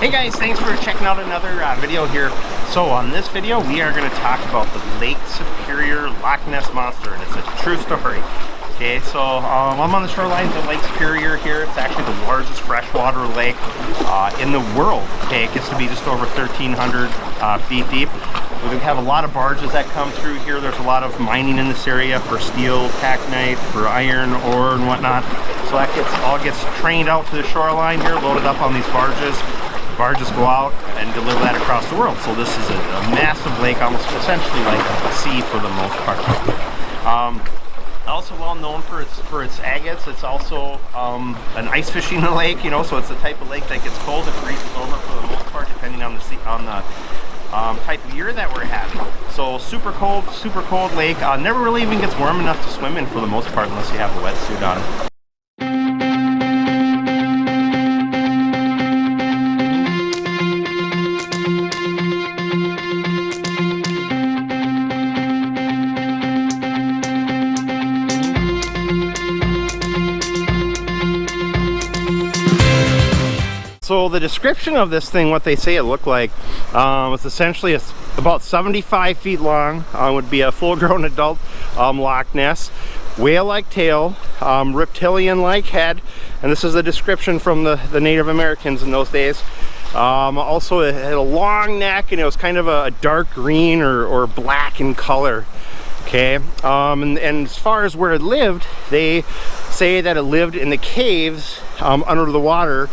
Hey guys, thanks for checking out another video here. So on this video, we are going to talk about the Lake Superior Loch Ness Monster, and it's a true story. Okay, so I'm on the shorelines of Lake Superior here. It's actually the largest freshwater lake in the world. Okay, it gets to be just over 1,300 feet deep. We have a lot of barges that come through here. There's a lot of mining in this area for steel, taconite, for iron ore and whatnot. So that all gets trained out to the shoreline here, loaded up on these barges. Barges go out and deliver that across the world. So this is a massive lake, almost essentially like a sea for the most part. Also well known for its agates. It's also an ice fishing lake, you know, so it's the type of lake that gets cold and freezes over for the most part, depending on the type of year that we're having. So super cold lake. Never really even gets warm enough to swim in for the most part unless you have a wetsuit on. So the description of this thing, what they say it looked like, was essentially about 75 feet long. Would be a full-grown adult Loch Ness. Whale-like tail, reptilian-like head, and this is a description from the Native Americans in those days. Also it had a long neck, and it was kind of a dark green or black in color. Okay, and as far as where it lived, they say that it lived in the caves under the water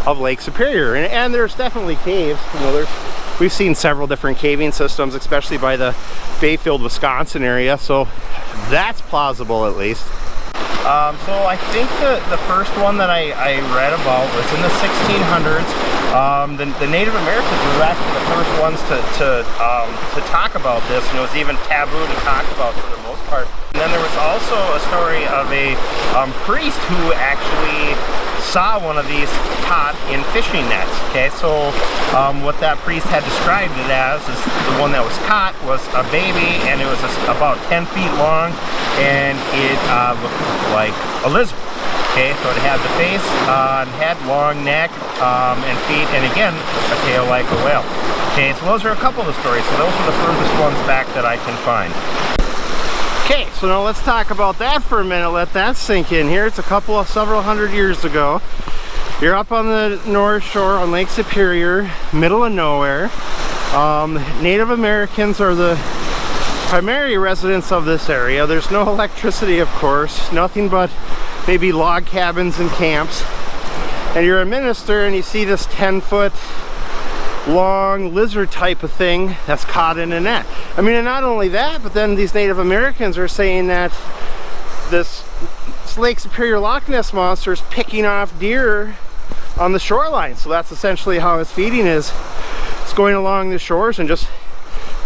of Lake Superior, and there's definitely caves. You know, we've seen several different caving systems, especially by the Bayfield, Wisconsin area, so that's plausible at least. So I think the first one that I read about was in the 1600s. The Native Americans were actually the first ones to talk about this, and it was even taboo to talk about for the most part. And then there was also a story of a priest who actually saw one of these caught in fishing nets. Okay, so what that priest had described it as is the one that was caught was a baby, and it was about 10 feet long, and it looked like a lizard. Okay, so it had the face, head, long neck, and feet, and again, a tail like a whale. Okay, so those are a couple of the stories. So those are the furthest ones back that I can find. Okay, so now let's talk about that for a minute. Let that sink in here. It's several hundred years ago. You're up on the North Shore on Lake Superior, middle of nowhere. Native Americans are the primary residents of this area. There's no electricity, of course, nothing but maybe log cabins and camps. And you're a minister and you see this 10-foot long lizard type of thing that's caught in a net. I mean, and not only that, but then these Native Americans are saying that this Lake Superior Loch Ness Monster is picking off deer on the shoreline. So that's essentially how his feeding is. It's going along the shores and just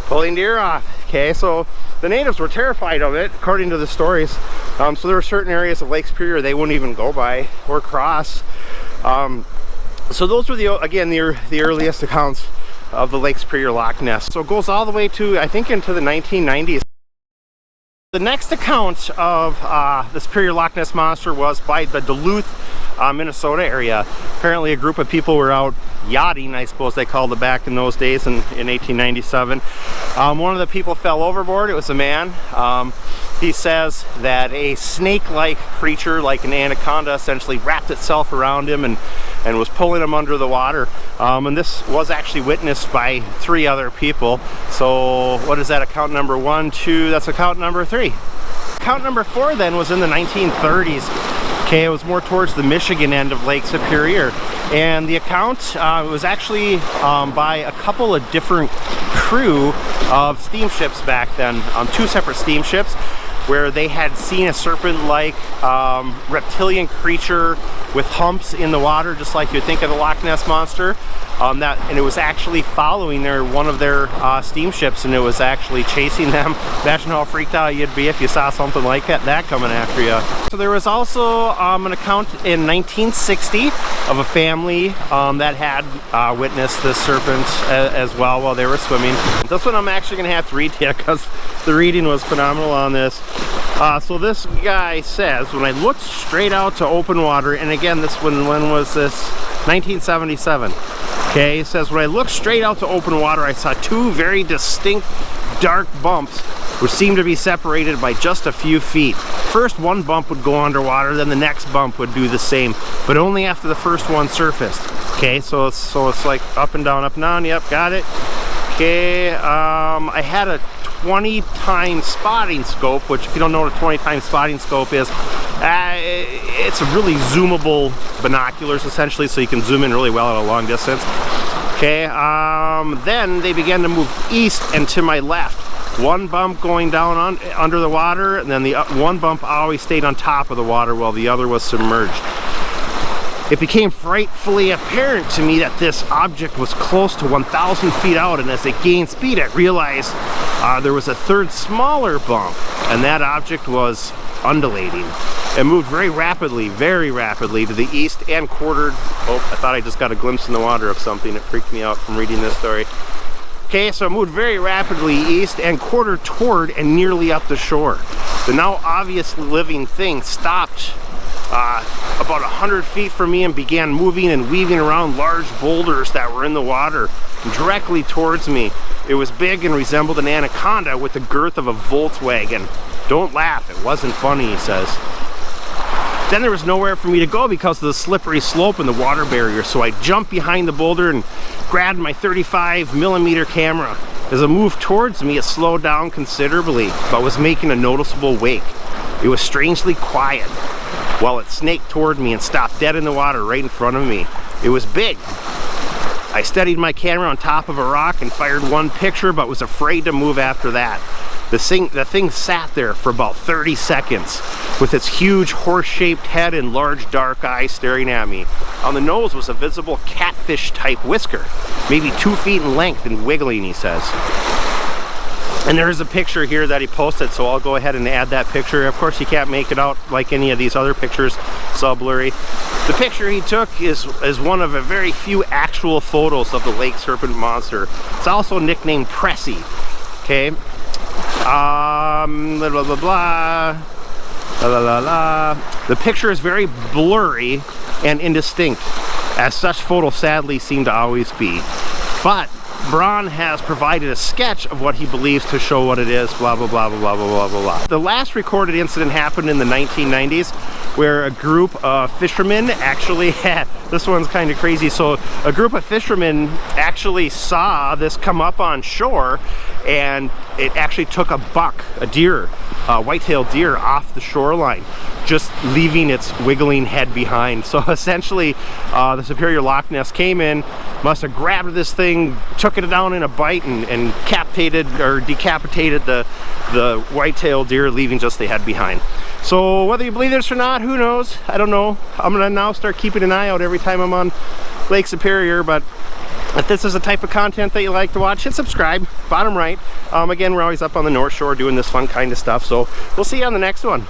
pulling deer off. Okay, so the natives were terrified of it, according to the stories. So there were certain areas of Lake Superior they wouldn't even go by or cross. So those were the earliest accounts of the Lake Superior Loch Ness. So it goes all the way to, I think, into the 1990s. The next account of the Superior Loch Ness Monster was by the Duluth, Minnesota area. Apparently a group of people were out yachting, I suppose they called it back in those days in 1897. One of the people fell overboard. It was a man. He says that a snake-like creature, like an anaconda, essentially wrapped itself around him and was pulling him under the water. And this was actually witnessed by 3 other people. So what is that, account number 1, 2, that's account number 3. Account number 4 then was in the 1930s. Okay, it was more towards the Michigan end of Lake Superior. And the account was actually by a couple of different crew of steamships back then, 2 separate steamships, where they had seen a serpent-like reptilian creature with humps in the water, just like you'd think of the Loch Ness Monster. And it was actually following one of their steamships, and it was actually chasing them. Imagine how freaked out you'd be if you saw something like that coming after you. So there was also an account in 1960 of a family that had witnessed this serpent as well while they were swimming. This one I'm actually going to have to read to you because the reading was phenomenal on this. So this guy says, when I looked straight out to open water, and again, when was this? 1977. Okay, it says, when I looked straight out to open water, I saw two very distinct dark bumps which seemed to be separated by just a few feet. First, one bump would go underwater, then the next bump would do the same, but only after the first one surfaced. Okay, so it's like up and down, yep, got it. Okay, I had a 20 times spotting scope, which if you don't know what a 20 times spotting scope is, it's a really zoomable binoculars essentially, so you can zoom in really well at a long distance. Okay, then they began to move east and to my left. One bump going down under the water, and then the one bump always stayed on top of the water while the other was submerged. It became frightfully apparent to me that this object was close to 1,000 feet out, and as it gained speed, I realized there was a third smaller bump, and that object was undulating. It moved very rapidly to the east and quartered. Oh, I thought I just got a glimpse in the water of something. It freaked me out from reading this story. Okay, so it moved very rapidly east and quartered toward and nearly up the shore. The now obviously living thing stopped about 100 feet from me and began moving and weaving around large boulders that were in the water directly towards me. It was big and resembled an anaconda with the girth of a Volkswagen. Don't laugh, it wasn't funny, he says. Then there was nowhere for me to go because of the slippery slope and the water barrier, so I jumped behind the boulder and grabbed my 35mm camera. As it moved towards me, it slowed down considerably, but was making a noticeable wake. It was strangely quiet while it snaked toward me and stopped dead in the water right in front of me. It was big. I steadied my camera on top of a rock and fired one picture, but was afraid to move after that. The thing sat there for about 30 seconds with its huge horse-shaped head and large dark eyes staring at me. On the nose was a visible catfish-type whisker, maybe 2 feet in length and wiggling, he says. And there's a picture here that he posted, so I'll go ahead and add that picture. Of course, you can't make it out like any of these other pictures, it's all blurry. The picture he took is one of a very few actual photos of the lake serpent monster. It's also nicknamed Pressy. Okay. Blah, blah, blah, blah. La, la, la, la. The picture is very blurry and indistinct, as such photos sadly seem to always be. But Braun has provided a sketch of what he believes to show what it is, blah, blah, blah, blah, blah, blah, blah, blah. The last recorded incident happened in the 1990s, where a group of fishermen actually had, this one's kind of crazy, so a group of fishermen actually saw this come up on shore, and it actually took a buck, a deer, a white-tailed deer off the shoreline, just leaving its wiggling head behind. So essentially, the Superior Loch Ness came in, must have grabbed this thing, took it down in a bite, and decapitated the white-tailed deer, leaving just the head behind. So whether you believe this or not, who knows? I don't know. I'm gonna now start keeping an eye out every time I'm on Lake Superior, but if this is the type of content that you like to watch, hit subscribe, bottom right. Again, we're always up on the North Shore doing this fun kind of stuff, so we'll see you on the next one.